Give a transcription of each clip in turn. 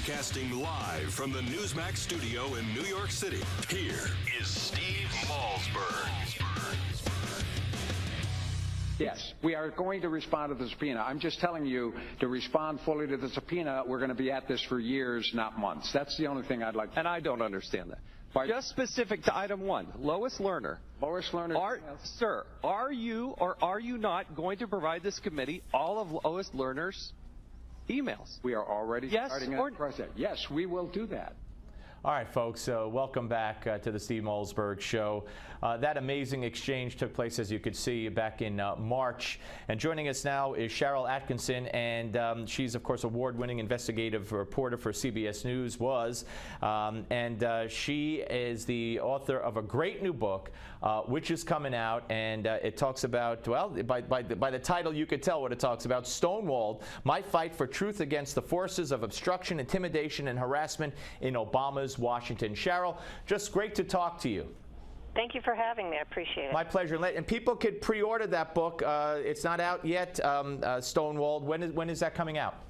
Broadcasting live from the Newsmax studio in New York City, here is Steve Malzberg. Yes, we are going to respond to the subpoena. I'm just telling you, to respond fully to the subpoena, we're going to be at this for years, not months. That's the only thing I'd like to. And I don't understand that. Just specific to item 1, Lois Lerner. Lois Lerner. Sir, are you or are you not going to provide this committee all of Lois Lerner's emails? We are already starting that process. Yes, we will do that. All right, folks, welcome back to the Steve Malzberg Show. That amazing exchange took place, as you could see, back in March. And joining us now is Sharyl Attkisson, and she's, of course, award-winning investigative reporter for CBS News, she is the author of a great new book, which is coming out, and it talks about, well, by the title, you could tell what it talks about, Stonewalled, My Fight for Truth Against the Forces of Obstruction, Intimidation, and Harassment in Obama's Washington. Sharyl, just great to talk to you. Thank you for having me. I appreciate it. My pleasure. And people could pre-order that book. It's not out yet, Stonewalled. When is that coming out?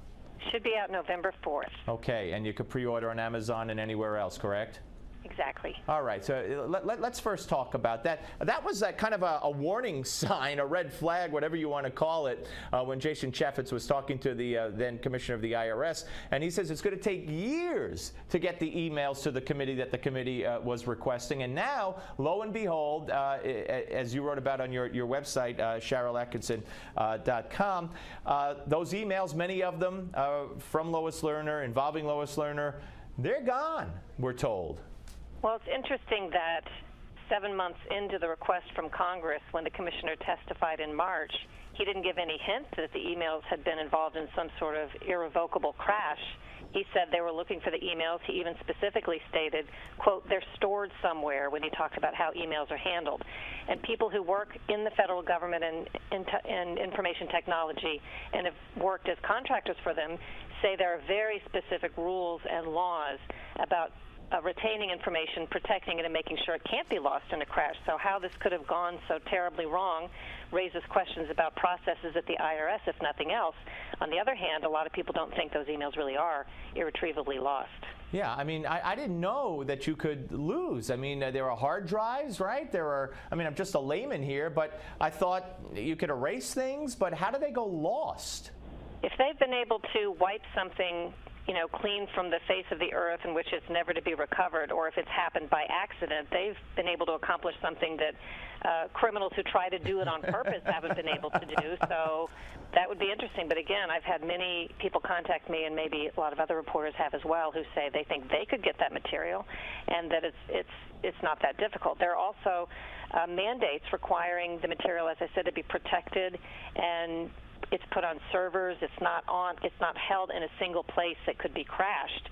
Should be out November 4th. Okay, and you could pre-order on Amazon and anywhere else, correct? Exactly. All right, so let's first talk about that. That was kind of a warning sign, a red flag, whatever you want to call it, when Jason Chaffetz was talking to the then commissioner of the IRS, and he says it's going to take years to get the emails to the committee that the committee was requesting. And now, lo and behold, as you wrote about on your website, SharylAttkisson.com, those emails, many of them from Lois Lerner, involving Lois Lerner, they're gone, we're told. Well, it's interesting that 7 months into the request from Congress, when the commissioner testified in March, he didn't give any hint that the emails had been involved in some sort of irrevocable crash. He said they were looking for the emails. He even specifically stated, quote, they're stored somewhere, when he talked about how emails are handled. And people who work in the federal government and information technology and have worked as contractors for them say there are very specific rules and laws about retaining information, protecting it, and making sure it can't be lost in a crash. So how this could have gone so terribly wrong raises questions about processes at the IRS, if nothing else. On the other hand, a lot of people don't think those emails really are irretrievably lost. Yeah, I mean, I didn't know that you could lose. I mean, there are hard drives, right? I'm just a layman here, but I thought you could erase things, but how do they go lost? If they've been able to wipe something clean from the face of the earth in which it's never to be recovered, or if it's happened by accident, they've been able to accomplish something that criminals who try to do it on purpose haven't been able to do. So that would be interesting. But again, I've had many people contact me, and maybe a lot of other reporters have as well, who say they think they could get that material and that it's not that difficult. There are also mandates requiring the material, as I said, to be protected, and it's put on servers. It's not held in a single place that could be crashed.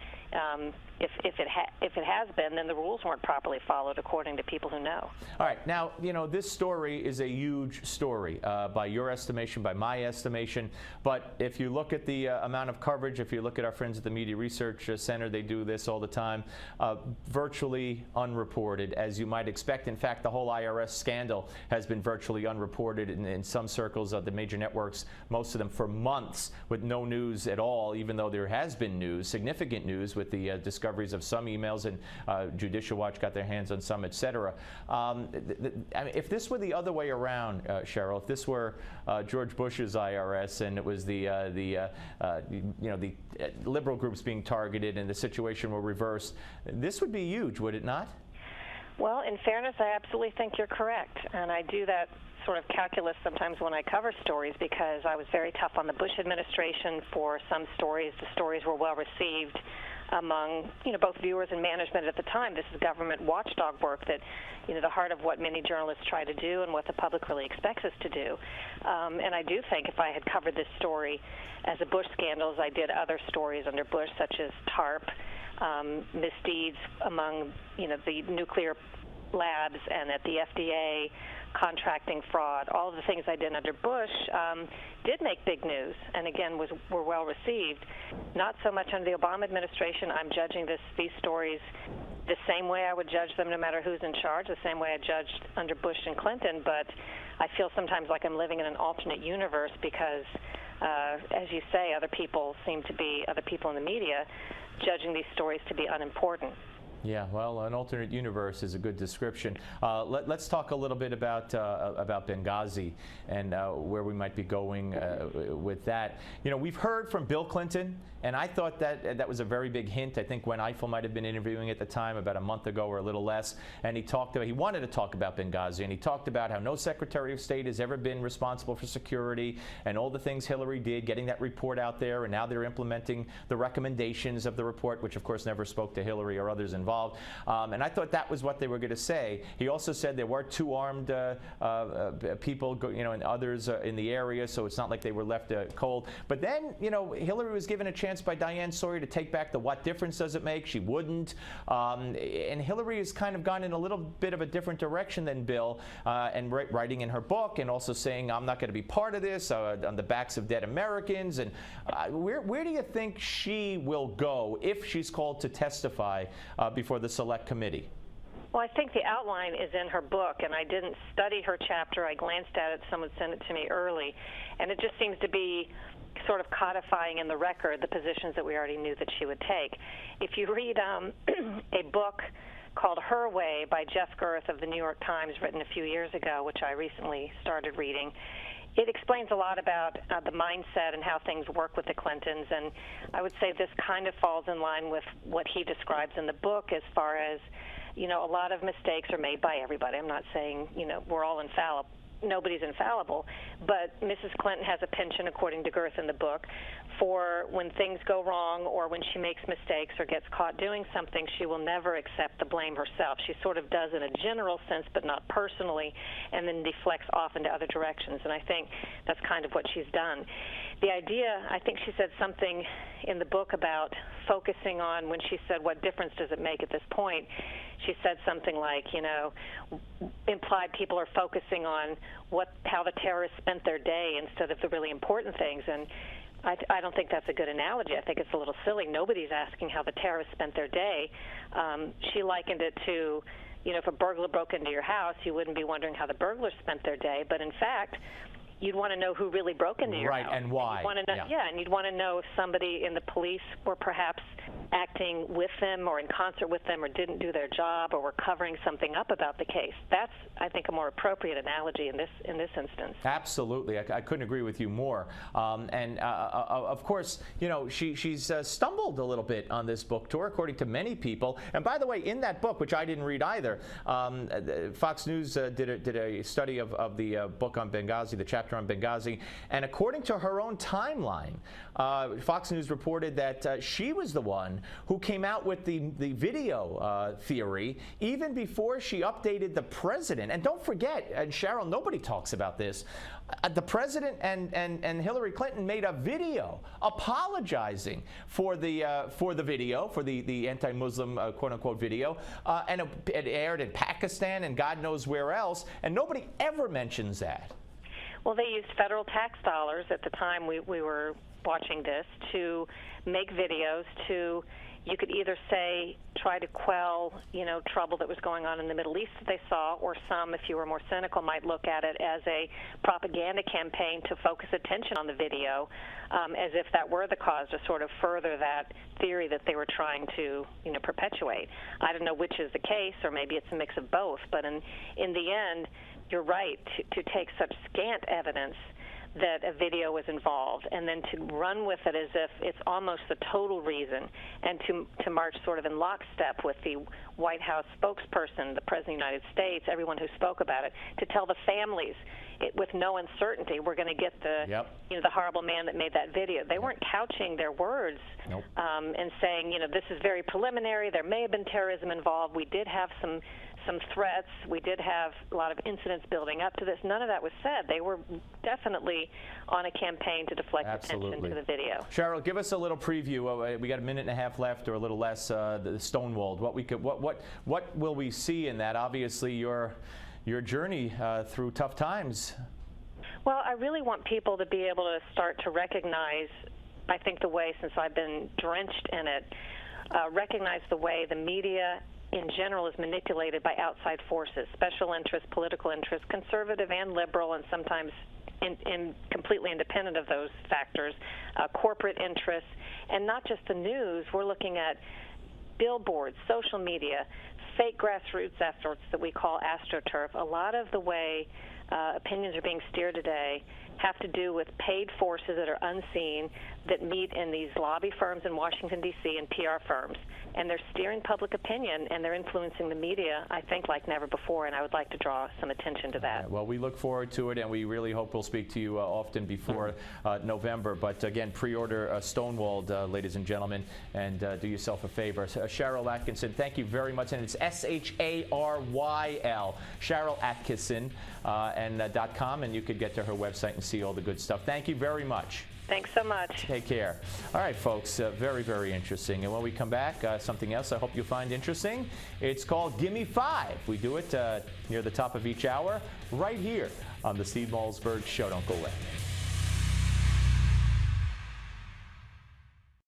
If it has been, then the rules weren't properly followed, according to people who know. All right. Now, this story is a huge story by your estimation, by my estimation. But if you look at the amount of coverage, if you look at our friends at the Media Research Center, they do this all the time, virtually unreported, as you might expect. In fact, the whole IRS scandal has been virtually unreported in some circles of the major networks, most of them for months, with no news at all, even though there has been news, significant news, with the discoveries of some emails, and Judicial Watch got their hands on some, etc. If this were the other way around, Sharyl, if this were George Bush's IRS and it was the liberal groups being targeted and the situation were reversed, this would be huge, would it not? Well, in fairness, I absolutely think you're correct, and I do that sort of calculus sometimes when I cover stories, because I was very tough on the Bush administration for some stories. The stories were well received among both viewers and management at the time. This is government watchdog work that the heart of what many journalists try to do and what the public really expects us to do. And I do think if I had covered this story as a Bush scandal, as I did other stories under Bush, such as TARP, misdeeds among the nuclear labs and at the FDA, contracting fraud, all of the things I did under Bush did make big news, and again were well received. Not so much under the Obama administration. I'm judging these stories the same way I would judge them no matter who's in charge, the same way I judged under Bush and Clinton, but I feel sometimes like I'm living in an alternate universe, because as you say, other people in the media, judging these stories to be unimportant. Yeah, well, an alternate universe is a good description. Let's talk a little bit about Benghazi and where we might be going with that. You know, we've heard from Bill Clinton, and I thought that was a very big hint. I think Gwen Ifill might have been interviewing at the time, about a month ago or a little less, and he wanted to talk about Benghazi, and he talked about how no Secretary of State has ever been responsible for security and all the things Hillary did, getting that report out there, and now they're implementing the recommendations of the report, which of course never spoke to Hillary or others involved. And I thought that was what they were going to say. He also said there were 2 armed people, and others in the area, so it's not like they were left cold. But then, Hillary was given a chance by Diane Sawyer to take back the "what difference does it make?" She wouldn't. And Hillary has kind of gone in a little bit of a different direction than Bill, and writing in her book and also saying, "I'm not going to be part of this," on the backs of dead Americans. And where do you think she will go if she's called to testify before the Select Committee? Well, I think the outline is in her book, and I didn't study her chapter. I glanced at it. Someone sent it to me early, and it just seems to be sort of codifying in the record the positions that we already knew that she would take. If you read a book called Her Way by Jeff Girth of the New York Times, written a few years ago, which I recently started reading, it explains a lot about the mindset and how things work with the Clintons, and I would say this kind of falls in line with what he describes in the book as far as, a lot of mistakes are made by everybody. I'm not saying, we're all infallible. Nobody's infallible, but Mrs. Clinton has a penchant, according to Girth in the book, for when things go wrong or when she makes mistakes or gets caught doing something, she will never accept the blame herself. She sort of does in a general sense, but not personally, and then deflects off into other directions, and I think that's kind of what she's done. The idea, I think she said something in the book about focusing on, when she said, "What difference does it make at this point?" She said something like, implied people are focusing on how the terrorists spent their day instead of the really important things. And I don't think that's a good analogy. I think it's a little silly. Nobody's asking how the terrorists spent their day. She likened it to, if a burglar broke into your house, you wouldn't be wondering how the burglars spent their day. But in fact, you'd want to know who really broke into your house. Right, and why. And you'd want to know if somebody in the police were perhaps acting with them or in concert with them or didn't do their job or were covering something up about the case. That's, I think, a more appropriate analogy in this instance. Absolutely. I couldn't agree with you more. Of course, she's stumbled a little bit on this book tour, according to many people. And by the way, in that book, which I didn't read either, Fox News did a study of the book on Benghazi, the chapter on Benghazi, and according to her own timeline, Fox News reported that she was the one who came out with the video theory even before she updated the president. And don't forget, and Sharyl, nobody talks about this, the president and Hillary Clinton made a video apologizing for the video, for the anti-Muslim quote-unquote video, and it aired in Pakistan and God knows where else, and nobody ever mentions that. Well, they used federal tax dollars at the time we were watching this to make videos to, you could either say, try to quell, trouble that was going on in the Middle East that they saw, or some, if you were more cynical, might look at it as a propaganda campaign to focus attention on the video, as if that were the cause, to sort of further that theory that they were trying to, perpetuate. I don't know which is the case, or maybe it's a mix of both, but in the end, you're right, to take such scant evidence that a video was involved and then to run with it as if it's almost the total reason, and to march sort of in lockstep with the White House spokesperson, the President of the United States, everyone who spoke about it, to tell the families with no uncertainty, we're going to get the the horrible man that made that video. They weren't couching their words and saying, this is very preliminary, there may have been terrorism involved, we did have some threats, we did have a lot of incidents building up to this. None of that was said. They were definitely on a campaign to deflect attention to the video. Sharyl, give us a little preview. We got a minute and a half left, or a little less. The Stonewalled. What will we see in that? Obviously, your journey through tough times. Well, I really want people to be able to start to recognize, I think the way, since I've been drenched in it, recognize the way the media in general is manipulated by outside forces, special interests, political interests, conservative and liberal, and sometimes completely independent of those factors, corporate interests, and not just the news. We're looking at billboards, social media, fake grassroots efforts that we call AstroTurf. A lot of the way opinions are being steered today have to do with paid forces that are unseen that meet in these lobby firms in Washington, D.C. and PR firms. And they're steering public opinion, and they're influencing the media, I think, like never before, and I would like to draw some attention to that. Right, well, we look forward to it, and we really hope we'll speak to you often before November. But again, pre-order Stonewalled, ladies and gentlemen, and do yourself a favor. Sharyl Attkisson, thank you very much, and it's Sharyl, Sharyl Attkisson, and .com, and you could get to her website and see all the good stuff. Thank you very much. Thanks so much. Take care. All right, folks, very, very interesting. And when we come back, something else I hope you'll find interesting. It's called Gimme 5. We do it near the top of each hour right here on the Steve Malzberg Show. Don't go away.